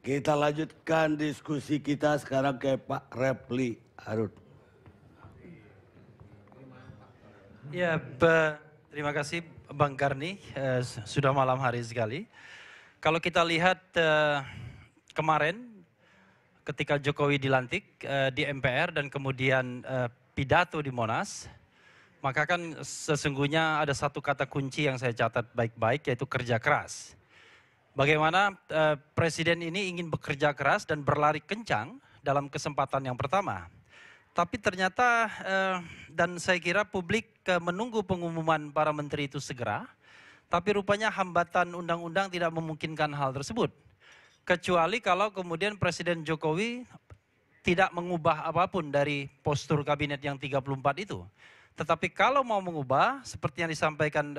Kita lanjutkan diskusi kita sekarang ke Pak Repli Harun. Ya, terima kasih Bang Karni, sudah malam hari sekali. Kalau kita lihat kemarin ketika Jokowi dilantik di MPR dan kemudian pidato di Monas, maka kan sesungguhnya ada satu kata kunci yang saya catat baik-baik, yaitu kerja keras. Bagaimana Presiden ini ingin bekerja keras dan berlari kencang dalam kesempatan yang pertama. Tapi ternyata dan saya kira publik menunggu pengumuman para menteri itu segera. Tapi rupanya hambatan undang-undang tidak memungkinkan hal tersebut. Kecuali kalau kemudian Presiden Jokowi tidak mengubah apapun dari postur kabinet yang 34 itu. Tetapi kalau mau mengubah, seperti yang disampaikan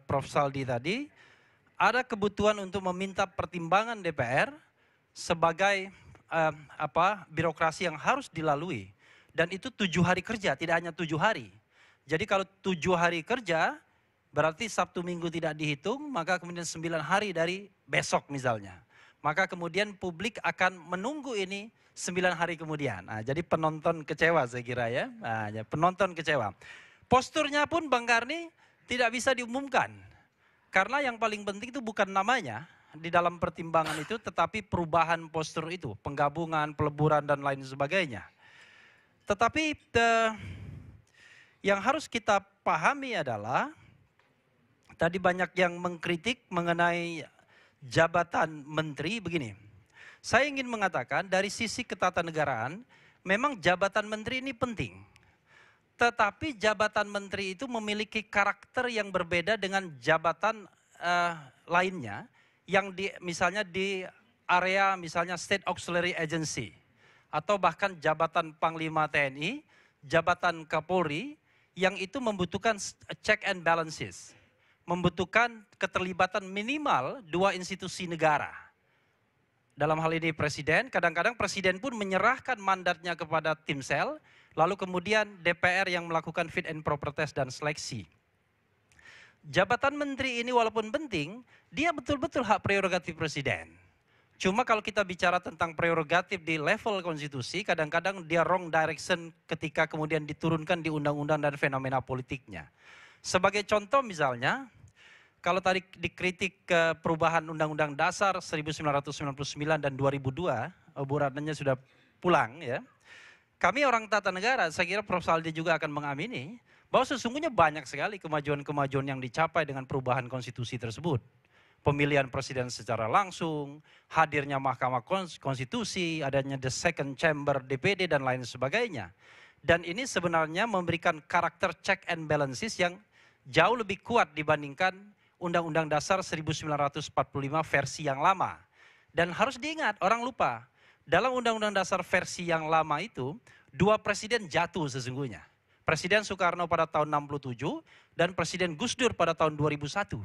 Prof. Saldi tadi, ada kebutuhan untuk meminta pertimbangan DPR sebagai birokrasi yang harus dilalui. Dan itu 7 hari kerja, tidak hanya 7 hari. Jadi kalau 7 hari kerja, berarti Sabtu Minggu tidak dihitung, maka kemudian 9 hari dari besok misalnya. Maka kemudian publik akan menunggu ini 9 hari kemudian. Nah, jadi penonton kecewa saya kira ya. Nah, penonton kecewa. Posturnya pun Bang Karni tidak bisa diumumkan. Karena yang paling penting itu bukan namanya di dalam pertimbangan itu, tetapi perubahan postur itu, penggabungan, peleburan dan lain sebagainya. Tetapi yang harus kita pahami adalah, tadi banyak yang mengkritik mengenai jabatan menteri begini. Saya ingin mengatakan dari sisi ketatanegaraan, memang jabatan menteri ini penting. Tetapi jabatan menteri itu memiliki karakter yang berbeda dengan jabatan lainnya yang misalnya di area misalnya State Auxiliary Agency atau bahkan jabatan Panglima TNI, jabatan Kapolri yang itu membutuhkan check and balances, membutuhkan keterlibatan minimal 2 institusi negara. Dalam hal ini presiden, kadang-kadang presiden pun menyerahkan mandatnya kepada tim sel, lalu kemudian DPR yang melakukan fit and proper test dan seleksi. Jabatan menteri ini walaupun penting, dia betul-betul hak prerogatif presiden. Cuma kalau kita bicara tentang prerogatif di level konstitusi, kadang-kadang dia wrong direction ketika kemudian diturunkan di undang-undang dan fenomena politiknya. Sebagai contoh misalnya, kalau tadi dikritik perubahan Undang-Undang Dasar 1999 dan 2002, Bu Ratnanya sudah pulang ya. Kami orang tata negara, saya kira Prof. Saldi juga akan mengamini bahwa sesungguhnya banyak sekali kemajuan-kemajuan yang dicapai dengan perubahan konstitusi tersebut. Pemilihan presiden secara langsung, hadirnya Mahkamah Konstitusi, adanya the second chamber DPD dan lain sebagainya. Dan ini sebenarnya memberikan karakter check and balances yang jauh lebih kuat dibandingkan Undang-Undang Dasar 1945 versi yang lama. Dan harus diingat, orang lupa, dalam Undang-Undang Dasar versi yang lama itu, 2 presiden jatuh sesungguhnya. Presiden Soekarno pada tahun 67 dan Presiden Gus Dur pada tahun 2001.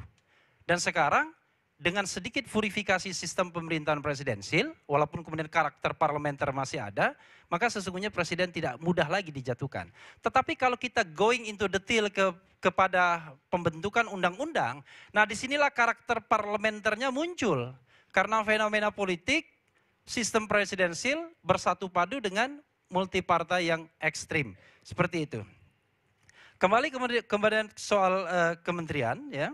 Dan sekarang dengan sedikit purifikasi sistem pemerintahan presidensil, walaupun kemudian karakter parlementer masih ada, maka sesungguhnya presiden tidak mudah lagi dijatuhkan. Tetapi kalau kita going into detail kepada pembentukan undang-undang, nah disinilah karakter parlementernya muncul. Karena fenomena politik, sistem presidensil bersatu padu dengan multi partai yang ekstrim. Seperti itu. Kembali kemudian soal kementerian ya.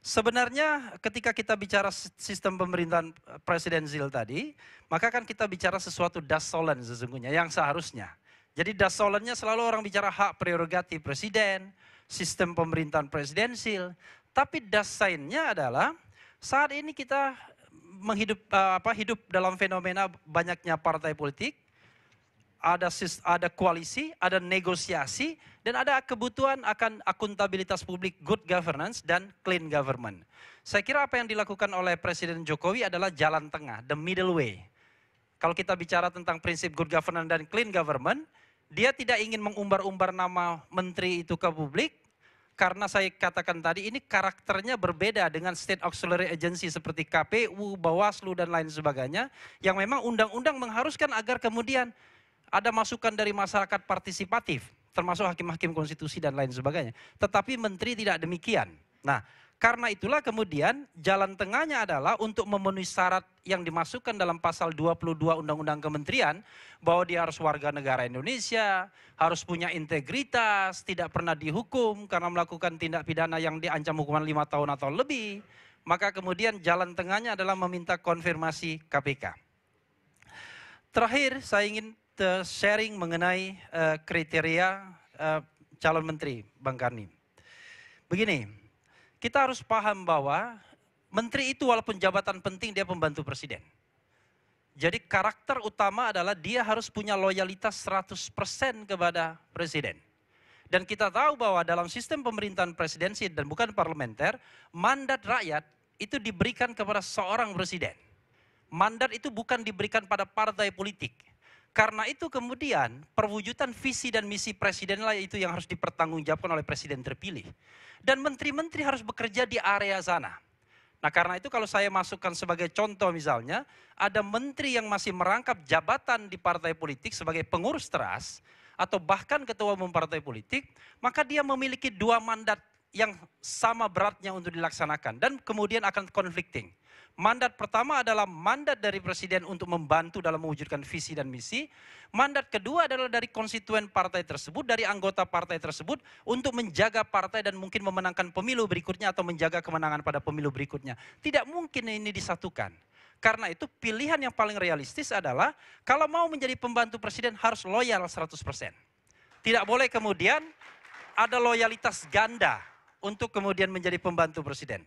Sebenarnya ketika kita bicara sistem pemerintahan presidensial tadi, maka kan kita bicara sesuatu das solen sesungguhnya yang seharusnya. Jadi das solennya selalu orang bicara hak prerogatif presiden, sistem pemerintahan presidensil, tapi das sainnya adalah saat ini kita hidup dalam fenomena banyaknya partai politik, ada koalisi, ada negosiasi, dan ada kebutuhan akan akuntabilitas publik, good governance, dan clean government. Saya kira apa yang dilakukan oleh Presiden Jokowi adalah jalan tengah, the middle way. Kalau kita bicara tentang prinsip good governance dan clean government, dia tidak ingin mengumbar-umbar nama menteri itu ke publik, karena saya katakan tadi ini karakternya berbeda dengan state auxiliary agency seperti KPU, Bawaslu, dan lain sebagainya, yang memang undang-undang mengharuskan agar kemudian ada masukan dari masyarakat partisipatif, termasuk hakim-hakim konstitusi dan lain sebagainya. Tetapi menteri tidak demikian. Nah, Karena itulah kemudian jalan tengahnya adalah untuk memenuhi syarat yang dimasukkan dalam pasal 22 Undang-Undang Kementerian, bahwa dia harus warga negara Indonesia, harus punya integritas, tidak pernah dihukum karena melakukan tindak pidana yang diancam hukuman 5 tahun atau lebih. Maka kemudian jalan tengahnya adalah meminta konfirmasi KPK. Terakhir saya ingin sharing mengenai kriteria calon menteri, Bang Karni. Begini. Kita harus paham bahwa menteri itu walaupun jabatan penting dia pembantu presiden. Jadi karakter utama adalah dia harus punya loyalitas 100% kepada presiden. Dan kita tahu bahwa dalam sistem pemerintahan presidensi dan bukan parlementer, mandat rakyat itu diberikan kepada seorang presiden. Mandat itu bukan diberikan pada partai politik. Karena itu kemudian perwujudan visi dan misi presiden lah itu yang harus dipertanggungjawabkan oleh presiden terpilih. Dan menteri-menteri harus bekerja di area sana. Nah karena itu kalau saya masukkan sebagai contoh misalnya, ada menteri yang masih merangkap jabatan di partai politik sebagai pengurus teras, atau bahkan ketua umum partai politik, maka dia memiliki 2 mandat yang sama beratnya untuk dilaksanakan dan kemudian akan conflicting. Mandat pertama adalah mandat dari presiden untuk membantu dalam mewujudkan visi dan misi. Mandat kedua adalah dari konstituen partai tersebut, dari anggota partai tersebut untuk menjaga partai dan mungkin memenangkan pemilu berikutnya atau menjaga kemenangan pada pemilu berikutnya. Tidak mungkin ini disatukan. Karena itu pilihan yang paling realistis adalah kalau mau menjadi pembantu presiden harus loyal 100%. Tidak boleh kemudian ada loyalitas ganda untuk kemudian menjadi pembantu presiden.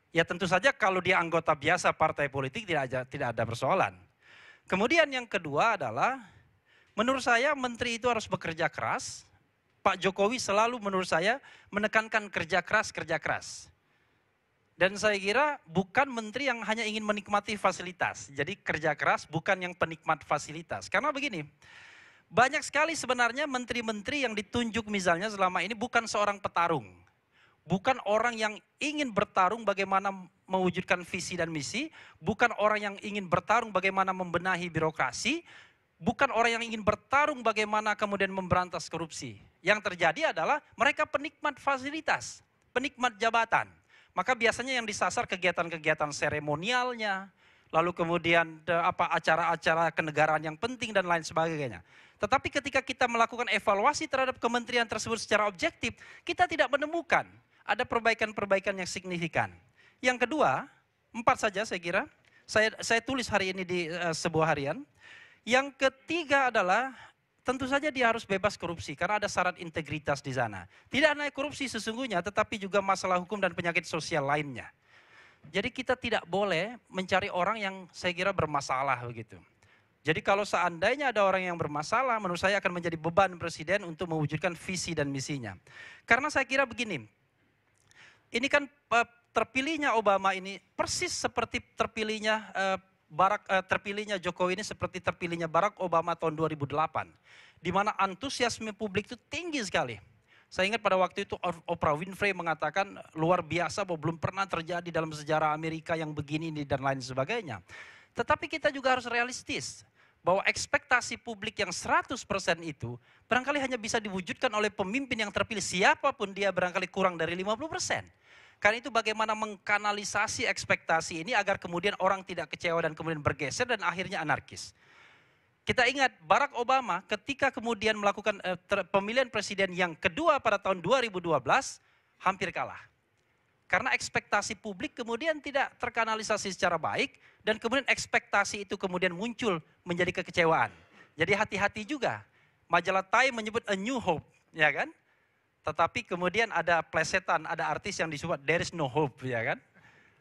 Ya tentu saja kalau dia anggota biasa partai politik tidak ada persoalan. Kemudian yang kedua adalah menurut saya menteri itu harus bekerja keras. Pak Jokowi selalu menurut saya menekankan kerja keras. Dan saya kira bukan menteri yang hanya ingin menikmati fasilitas. Jadi kerja keras bukan yang penikmat fasilitas. Karena begini, banyak sekali sebenarnya menteri-menteri yang ditunjuk misalnya selama ini bukan seorang petarung. Bukan orang yang ingin bertarung bagaimana mewujudkan visi dan misi. Bukan orang yang ingin bertarung bagaimana membenahi birokrasi. Bukan orang yang ingin bertarung bagaimana kemudian memberantas korupsi. Yang terjadi adalah mereka penikmat fasilitas, penikmat jabatan. Maka biasanya yang disasar kegiatan-kegiatan seremonialnya, lalu kemudian acara-acara kenegaraan yang penting dan lain sebagainya. Tetapi ketika kita melakukan evaluasi terhadap kementerian tersebut secara objektif, kita tidak menemukan ada perbaikan-perbaikan yang signifikan. Yang kedua, 4 saja saya kira, saya tulis hari ini di sebuah harian. Yang ketiga adalah tentu saja dia harus bebas korupsi karena ada syarat integritas di sana. Tidak hanya korupsi sesungguhnya, tetapi juga masalah hukum dan penyakit sosial lainnya. Jadi kita tidak boleh mencari orang yang saya kira bermasalah begitu. Jadi kalau seandainya ada orang yang bermasalah, menurut saya akan menjadi beban presiden untuk mewujudkan visi dan misinya. Karena saya kira begini, ini kan terpilihnya Obama ini persis seperti terpilihnya terpilihnya Jokowi ini seperti terpilihnya Barack Obama tahun 2008. Di mana antusiasme publik itu tinggi sekali. Saya ingat pada waktu itu Oprah Winfrey mengatakan luar biasa bahwa belum pernah terjadi dalam sejarah Amerika yang begini dan lain sebagainya. Tetapi kita juga harus realistis. Bahwa ekspektasi publik yang 100% itu barangkali hanya bisa diwujudkan oleh pemimpin yang terpilih. Siapapun dia barangkali kurang dari 50%. Karena itu bagaimana mengkanalisasi ekspektasi ini agar kemudian orang tidak kecewa dan kemudian bergeser dan akhirnya anarkis. Kita ingat Barack Obama ketika kemudian melakukan pemilihan presiden yang kedua pada tahun 2012 hampir kalah. Karena ekspektasi publik kemudian tidak terkanalisasi secara baik dan kemudian ekspektasi itu kemudian muncul menjadi kekecewaan. Jadi hati-hati juga. Majalah Time menyebut a new hope, ya kan? Tetapi kemudian ada plesetan, ada artis yang disebut there is no hope, ya kan?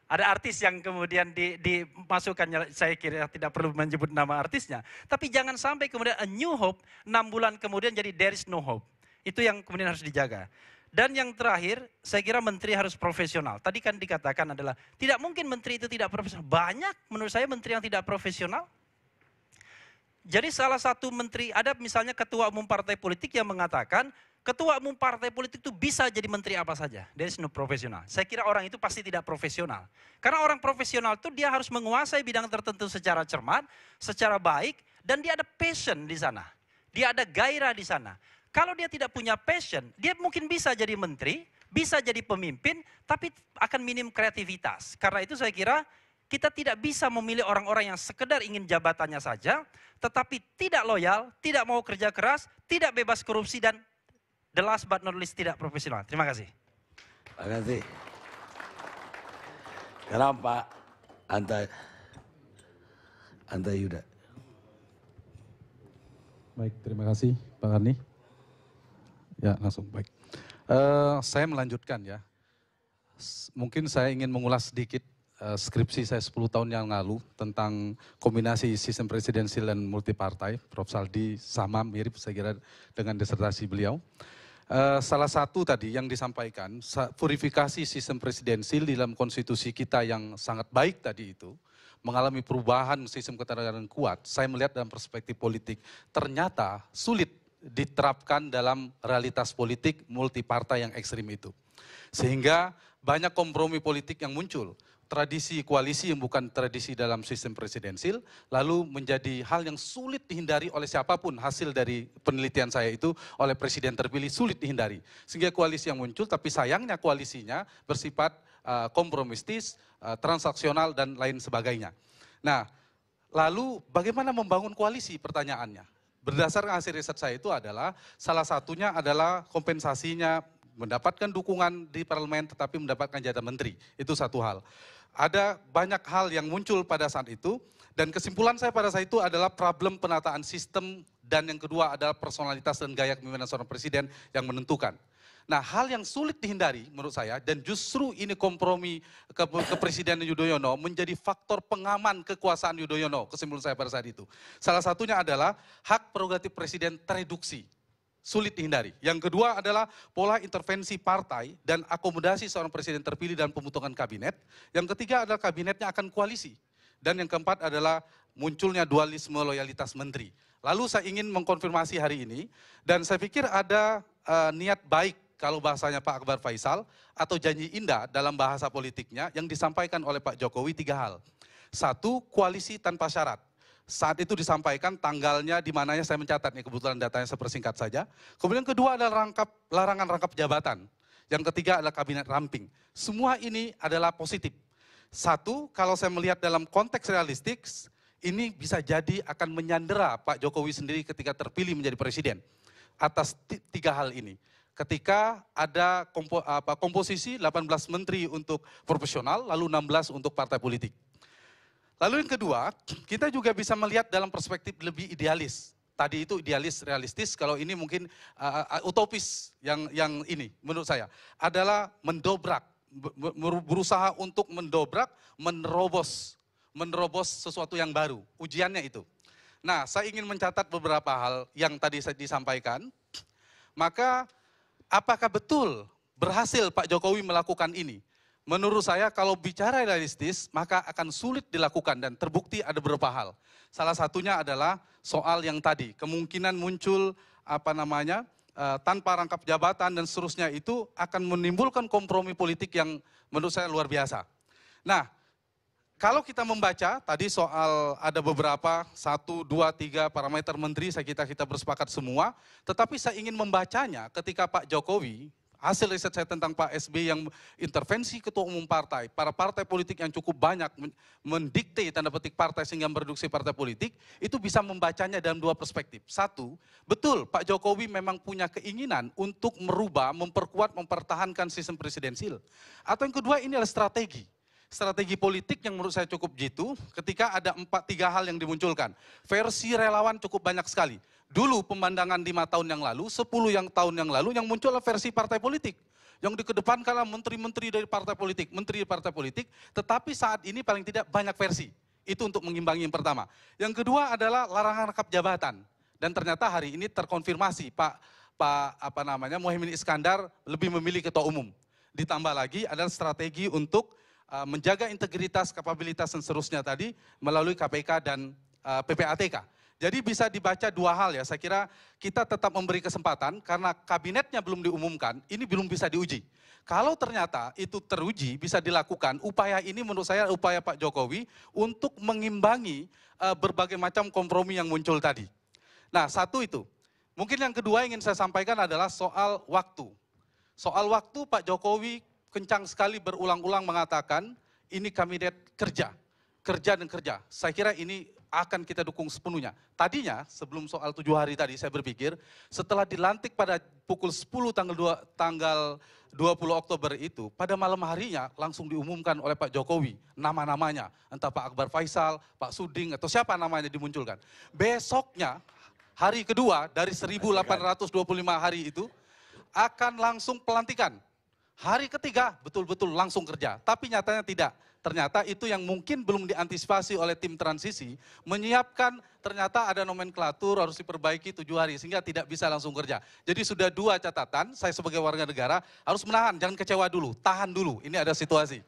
Ada artis yang kemudian dimasukkan, saya kira tidak perlu menyebut nama artisnya. Tapi jangan sampai kemudian a new hope, 6 bulan kemudian jadi there is no hope. Itu yang kemudian harus dijaga. Dan yang terakhir, saya kira menteri harus profesional. Tadi kan dikatakan adalah, tidak mungkin menteri itu tidak profesional. Banyak menurut saya menteri yang tidak profesional. Jadi salah satu menteri, ada misalnya ketua umum partai politik yang mengatakan, ketua umum partai politik itu bisa jadi menteri apa saja. There is no profesional. Saya kira orang itu pasti tidak profesional. Karena orang profesional itu dia harus menguasai bidang tertentu secara cermat, secara baik, dan dia ada passion di sana. Dia ada gairah di sana. Kalau dia tidak punya passion, dia mungkin bisa jadi menteri, bisa jadi pemimpin, tapi akan minim kreativitas. Karena itu saya kira kita tidak bisa memilih orang-orang yang sekedar ingin jabatannya saja, tetapi tidak loyal, tidak mau kerja keras, tidak bebas korupsi, dan the last but not least tidak profesional. Terima kasih. Terima kasih. Sekarang Pak Anta Yuda. Baik, terima kasih Pak Karni. Ya, langsung baik. Saya melanjutkan ya. Mungkin saya ingin mengulas sedikit skripsi saya 10 tahun yang lalu tentang kombinasi sistem presidensial dan multipartai. Prof. Saldi sama mirip saya kira dengan disertasi beliau. Salah satu tadi yang disampaikan, purifikasi sistem presidensial di dalam konstitusi kita yang sangat baik tadi itu, mengalami perubahan sistem ketatanegaraan kuat, saya melihat dalam perspektif politik, ternyata sulit diterapkan dalam realitas politik multipartai yang ekstrim itu. Sehingga banyak kompromi politik yang muncul. Tradisi koalisi yang bukan tradisi dalam sistem presidensil, lalu menjadi hal yang sulit dihindari oleh siapapun. Hasil dari penelitian saya itu oleh presiden terpilih sulit dihindari. Sehingga koalisi yang muncul, tapi sayangnya koalisinya bersifat kompromistis, transaksional, dan lain sebagainya. Nah, lalu bagaimana membangun koalisi pertanyaannya? Berdasarkan hasil riset saya itu adalah, salah satunya adalah kompensasinya, mendapatkan dukungan di parlemen tetapi mendapatkan jatah menteri. Itu satu hal. Ada banyak hal yang muncul pada saat itu, dan kesimpulan saya pada saat itu adalah problem penataan sistem, dan yang kedua adalah personalitas dan gaya kepemimpinan seorang presiden yang menentukan. Nah, hal yang sulit dihindari menurut saya, dan justru ini kompromi kepresiden Yudhoyono menjadi faktor pengaman kekuasaan Yudhoyono, kesimpulan saya pada saat itu. Salah satunya adalah hak prerogatif presiden tereduksi. Sulit dihindari. Yang kedua adalah pola intervensi partai dan akomodasi seorang presiden terpilih dalam pembentukan kabinet. Yang ketiga adalah kabinetnya akan koalisi. Dan yang keempat adalah munculnya dualisme loyalitas menteri. Lalu saya ingin mengkonfirmasi hari ini, dan saya pikir ada niat baik kalau bahasanya Pak Akbar Faisal, atau janji indah dalam bahasa politiknya yang disampaikan oleh Pak Jokowi 3 hal. 1, koalisi tanpa syarat. Saat itu disampaikan tanggalnya di mananya saya mencatat nih, kebetulan datanya saya persingkat saja. Kemudian kedua adalah larangan rangkap jabatan. Yang ketiga adalah kabinet ramping. Semua ini adalah positif. 1, kalau saya melihat dalam konteks realistik, ini bisa jadi akan menyandera Pak Jokowi sendiri ketika terpilih menjadi presiden. Atas 3 hal ini. Ketika ada komposisi 18 menteri untuk profesional, lalu 16 untuk partai politik. Lalu yang kedua, kita juga bisa melihat dalam perspektif lebih idealis. Tadi itu idealis realistis, kalau ini mungkin utopis yang ini menurut saya. Adalah mendobrak, berusaha untuk mendobrak, menerobos sesuatu yang baru. Ujiannya itu. Nah, saya ingin mencatat beberapa hal yang tadi saya disampaikan. Maka apakah betul berhasil Pak Jokowi melakukan ini? Menurut saya kalau bicara realistis maka akan sulit dilakukan, dan terbukti ada beberapa hal. Salah satunya adalah soal yang tadi, kemungkinan muncul tanpa rangkap jabatan dan seterusnya, itu akan menimbulkan kompromi politik yang menurut saya luar biasa. Nah, kalau kita membaca tadi soal ada beberapa 1, 2, 3 parameter menteri, kita bersepakat semua, tetapi saya ingin membacanya ketika Pak Jokowi, hasil riset saya tentang Pak SBY yang intervensi ketua umum partai, para partai politik yang cukup banyak mendikte tanda petik partai sehingga mereduksi partai politik, itu bisa membacanya dalam 2 perspektif. 1, betul Pak Jokowi memang punya keinginan untuk merubah, memperkuat, mempertahankan sistem presidensil. Atau yang kedua, ini adalah strategi politik yang menurut saya cukup jitu ketika ada 3 hal yang dimunculkan. Versi relawan cukup banyak sekali. Dulu pemandangan 5 tahun yang lalu, 10 tahun yang lalu yang muncul adalah versi partai politik. Yang dikedepankan adalah menteri-menteri dari partai politik, tetapi saat ini paling tidak banyak versi. Itu untuk mengimbangi yang pertama. Yang kedua adalah larangan rangkap jabatan. Dan ternyata hari ini terkonfirmasi Pak Muhaimin Iskandar lebih memilih ketua umum. Ditambah lagi adalah strategi untuk menjaga integritas, kapabilitas dan seterusnya tadi melalui KPK dan PPATK. Jadi bisa dibaca 2 hal ya, saya kira kita tetap memberi kesempatan karena kabinetnya belum diumumkan, ini belum bisa diuji. Kalau ternyata itu teruji, bisa dilakukan, upaya ini menurut saya upaya Pak Jokowi untuk mengimbangi berbagai macam kompromi yang muncul tadi. Nah, 1 itu. Mungkin yang kedua ingin saya sampaikan adalah soal waktu. Soal waktu Pak Jokowi kencang sekali berulang-ulang mengatakan ini kabinet kerja, kerja dan kerja. Saya kira ini akan kita dukung sepenuhnya. Tadinya sebelum soal 7 hari tadi saya berpikir setelah dilantik pada pukul 10 tanggal 20 Oktober itu, pada malam harinya langsung diumumkan oleh Pak Jokowi nama-namanya. Entah Pak Akbar Faisal, Pak Suding atau siapa namanya dimunculkan. Besoknya hari kedua dari 1825 hari itu akan langsung pelantikan. Hari ketiga betul-betul langsung kerja, tapi nyatanya tidak. Ternyata itu yang mungkin belum diantisipasi oleh tim transisi, menyiapkan ternyata ada nomenklatur harus diperbaiki 7 hari sehingga tidak bisa langsung kerja. Jadi sudah 2 catatan, saya sebagai warga negara harus menahan, jangan kecewa dulu, tahan dulu, ini ada situasi.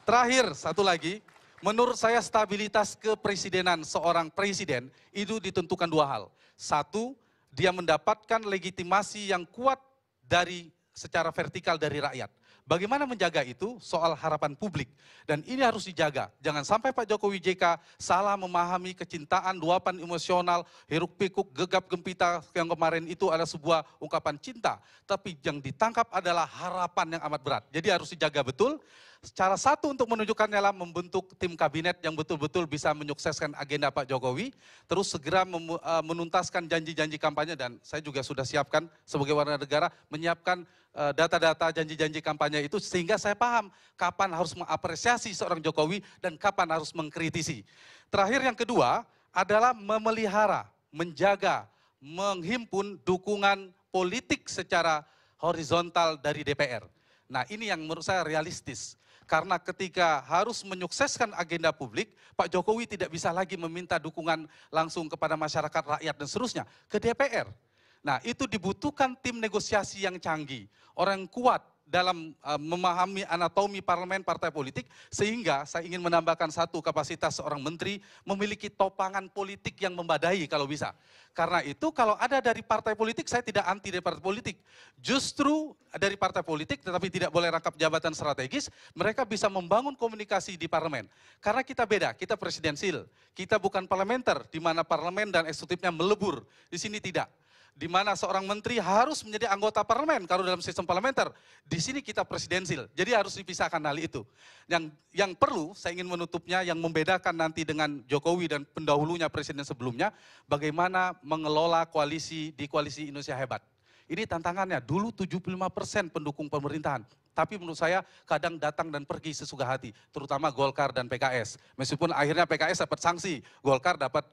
Terakhir, satu lagi, menurut saya stabilitas kepresidenan seorang presiden itu ditentukan 2 hal. Satu, dia mendapatkan legitimasi yang kuat dari secara vertikal dari rakyat. Bagaimana menjaga itu soal harapan publik. Dan ini harus dijaga. Jangan sampai Pak Jokowi JK salah memahami kecintaan, luapan emosional, hiruk pikuk, gegap gempita yang kemarin itu adalah sebuah ungkapan cinta. Tapi yang ditangkap adalah harapan yang amat berat. Jadi harus dijaga betul. Cara satu untuk menunjukkannya adalah membentuk tim kabinet yang betul-betul bisa menyukseskan agenda Pak Jokowi. Terus segera menuntaskan janji-janji kampanye dan saya juga sudah siapkan sebagai warga negara menyiapkan data-data janji-janji kampanye itu sehingga saya paham kapan harus mengapresiasi seorang Jokowi dan kapan harus mengkritisi. Terakhir yang kedua adalah memelihara, menjaga, menghimpun dukungan politik secara horizontal dari DPR. Nah ini yang menurut saya realistis. Karena ketika harus menyukseskan agenda publik, Pak Jokowi tidak bisa lagi meminta dukungan langsung kepada masyarakat, rakyat dan seterusnya ke DPR. Nah itu dibutuhkan tim negosiasi yang canggih, orang yang kuat dalam memahami anatomi parlemen partai politik, sehingga saya ingin menambahkan satu kapasitas seorang menteri memiliki topangan politik yang membadai kalau bisa. Karena itu kalau ada dari partai politik, saya tidak anti dari partai politik. Justru dari partai politik tetapi tidak boleh rangkap jabatan strategis, mereka bisa membangun komunikasi di parlemen. Karena kita beda, kita presidensil, kita bukan parlementer, di mana parlemen dan eksekutifnya melebur, di sini tidak. Di mana seorang menteri harus menjadi anggota parlemen kalau dalam sistem parlementer. Di sini kita presidensil, jadi harus dipisahkan hal itu. Yang perlu, saya ingin menutupnya, yang membedakan nanti dengan Jokowi dan pendahulunya presiden sebelumnya, bagaimana mengelola koalisi di Koalisi Indonesia Hebat. Ini tantangannya, dulu 75% pendukung pemerintahan. Tapi menurut saya kadang datang dan pergi sesuka hati, terutama Golkar dan PKS. Meskipun akhirnya PKS dapat sanksi, Golkar dapat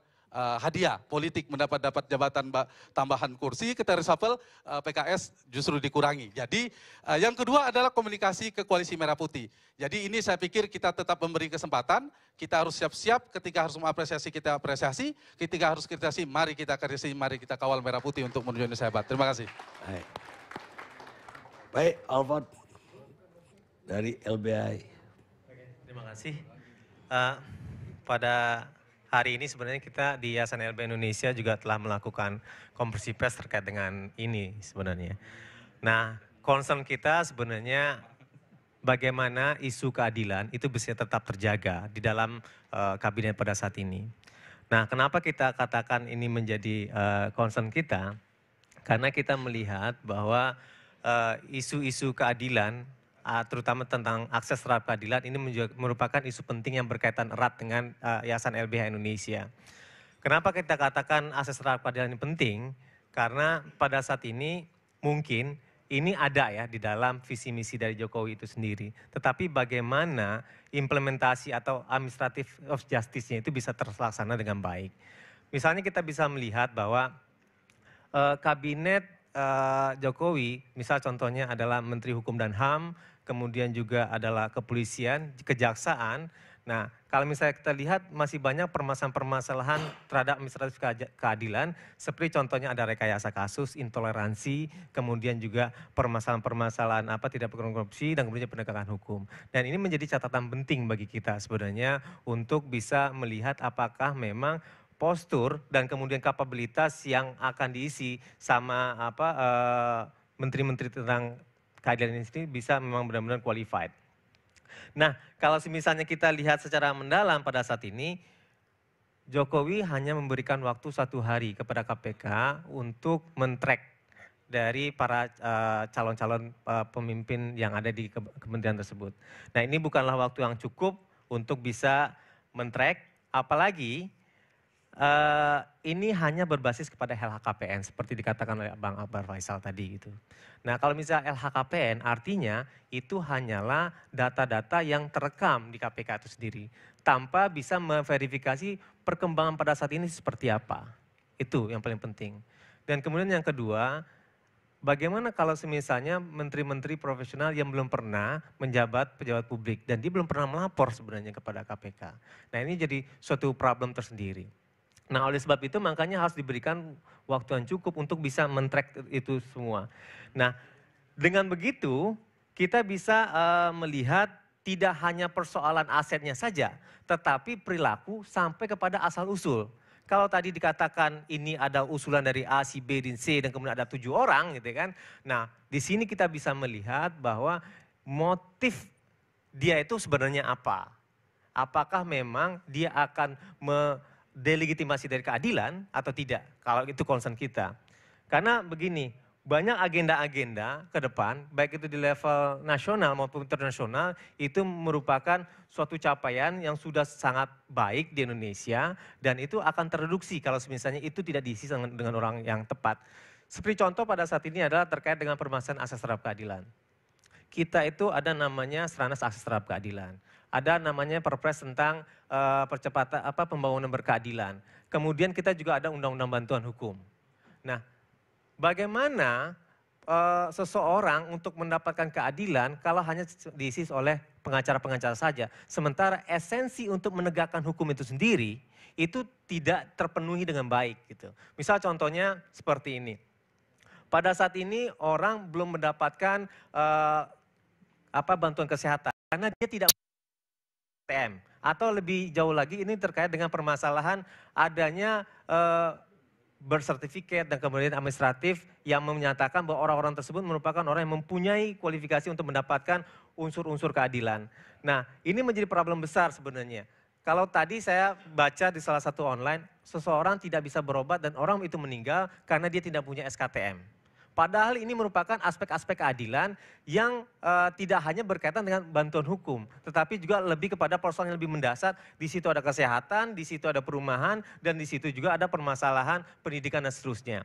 hadiah politik, mendapat jabatan tambahan kursi, kita reshuffle, PKS justru dikurangi. Jadi yang kedua adalah komunikasi ke Koalisi Merah Putih. Jadi ini saya pikir kita tetap memberi kesempatan, kita harus siap-siap, ketika harus mengapresiasi kita apresiasi, ketika harus kritisi mari kita kritisi, mari kita kawal Merah Putih untuk menuju Indonesia Hebat. Terima kasih. Baik, Alfred dari LBI. Terima kasih. Pada hari ini sebenarnya kita di Yayasan LBI Indonesia juga telah melakukan konferensi pers terkait dengan ini sebenarnya. Nah, concern kita sebenarnya bagaimana isu keadilan itu bisa tetap terjaga di dalam kabinet pada saat ini. Nah, kenapa kita katakan ini menjadi concern kita? Karena kita melihat bahwa isu-isu keadilan, terutama tentang akses terhadap keadilan, ini merupakan isu penting yang berkaitan erat dengan Yayasan LBH Indonesia. Kenapa kita katakan akses terhadap keadilan ini penting? Karena pada saat ini mungkin ini ada ya di dalam visi misi dari Jokowi itu sendiri. Tetapi bagaimana implementasi atau administrative of justice-nya itu bisa terlaksana dengan baik. Misalnya kita bisa melihat bahwa kabinet Jokowi, misal contohnya adalah Menteri Hukum dan HAM, kemudian juga adalah kepolisian, kejaksaan. Nah, kalau misalnya kita lihat masih banyak permasalahan-permasalahan terhadap administratif keadilan, seperti contohnya ada rekayasa kasus, intoleransi, kemudian juga permasalahan-permasalahan tidak korupsi, dan kemudian penegakan hukum. Dan ini menjadi catatan penting bagi kita sebenarnya untuk bisa melihat apakah memang postur dan kemudian kapabilitas yang akan diisi sama menteri-menteri tentang keadilan ini bisa memang benar-benar qualified. Nah, kalau misalnya kita lihat secara mendalam pada saat ini, Jokowi hanya memberikan waktu 1 hari kepada KPK untuk men-track dari para calon-calon pemimpin yang ada di kementerian tersebut. Nah, ini bukanlah waktu yang cukup untuk bisa men-track, apalagi ini hanya berbasis kepada LHKPN seperti dikatakan oleh Bang Akbar Faisal tadi gitu. Nah, kalau misalnya LHKPN artinya itu hanyalah data-data yang terekam di KPK itu sendiri tanpa bisa memverifikasi perkembangan pada saat ini seperti apa. Itu yang paling penting. Dan kemudian yang kedua, bagaimana kalau misalnya menteri-menteri profesional yang belum pernah menjabat pejabat publik dan dia belum pernah melapor sebenarnya kepada KPK. Nah, ini jadi suatu problem tersendiri. Nah, oleh sebab itu makanya harus diberikan waktu yang cukup untuk bisa men-track itu semua. Nah, dengan begitu kita bisa melihat tidak hanya persoalan asetnya saja, tetapi perilaku sampai kepada asal-usul. Kalau tadi dikatakan ini ada usulan dari A, si B, dan C, dan kemudian ada 7 orang gitu kan. Nah, di sini kita bisa melihat bahwa motif dia itu sebenarnya apa. Apakah memang dia akan delegitimasi dari keadilan atau tidak, kalau itu concern kita. Karena begini, banyak agenda-agenda ke depan, baik itu di level nasional maupun internasional, itu merupakan suatu capaian yang sudah sangat baik di Indonesia, dan itu akan tereduksi kalau misalnya itu tidak diisi dengan orang yang tepat. Seperti contoh pada saat ini adalah terkait dengan permasalahan akses terhadap keadilan. Kita itu ada namanya Seranas Akses Terhadap Keadilan. Ada namanya Perpres tentang percepatan pembangunan berkeadilan. Kemudian kita juga ada Undang-Undang Bantuan Hukum. Nah, bagaimana seseorang untuk mendapatkan keadilan kalau hanya diisi oleh pengacara-pengacara saja. Sementara esensi untuk menegakkan hukum itu sendiri itu tidak terpenuhi dengan baik gitu. Misal contohnya seperti ini. Pada saat ini orang belum mendapatkan bantuan kesehatan karena dia tidak TM. Atau lebih jauh lagi ini terkait dengan permasalahan adanya bersertifikat dan kemudian administratif yang menyatakan bahwa orang-orang tersebut merupakan orang yang mempunyai kualifikasi untuk mendapatkan unsur-unsur keadilan. Nah, ini menjadi problem besar sebenarnya. Kalau tadi saya baca di salah satu online, seseorang tidak bisa berobat dan orang itu meninggal karena dia tidak punya SKTM. Padahal ini merupakan aspek-aspek keadilan yang tidak hanya berkaitan dengan bantuan hukum, tetapi juga lebih kepada persoalan yang lebih mendasar. Di situ ada kesehatan, di situ ada perumahan, dan di situ juga ada permasalahan pendidikan dan seterusnya.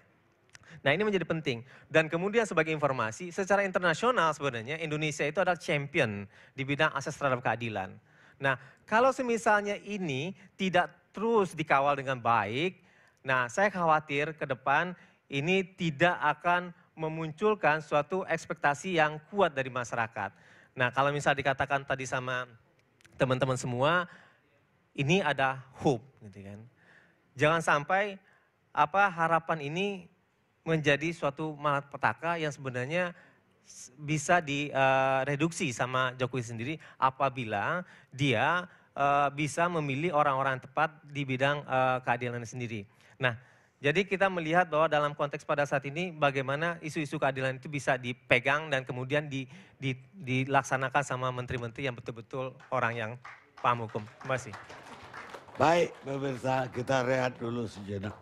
Nah, ini menjadi penting. Dan kemudian sebagai informasi, secara internasional sebenarnya Indonesia itu adalah champion di bidang akses terhadap keadilan. Nah, kalau semisalnya ini tidak terus dikawal dengan baik, nah saya khawatir ke depan ini tidak akan memunculkan suatu ekspektasi yang kuat dari masyarakat. Nah, kalau misal dikatakan tadi sama teman-teman semua, ini ada hope gitu kan. Jangan sampai harapan ini menjadi suatu malapetaka yang sebenarnya bisa direduksi sama Jokowi sendiri apabila dia bisa memilih orang-orang yang tepat di bidang keadilan sendiri. Nah, jadi kita melihat bahwa dalam konteks pada saat ini bagaimana isu-isu keadilan itu bisa dipegang dan kemudian dilaksanakan sama menteri-menteri yang betul-betul orang yang paham hukum. Terima kasih. Baik pemirsa, kita rehat dulu sejenak.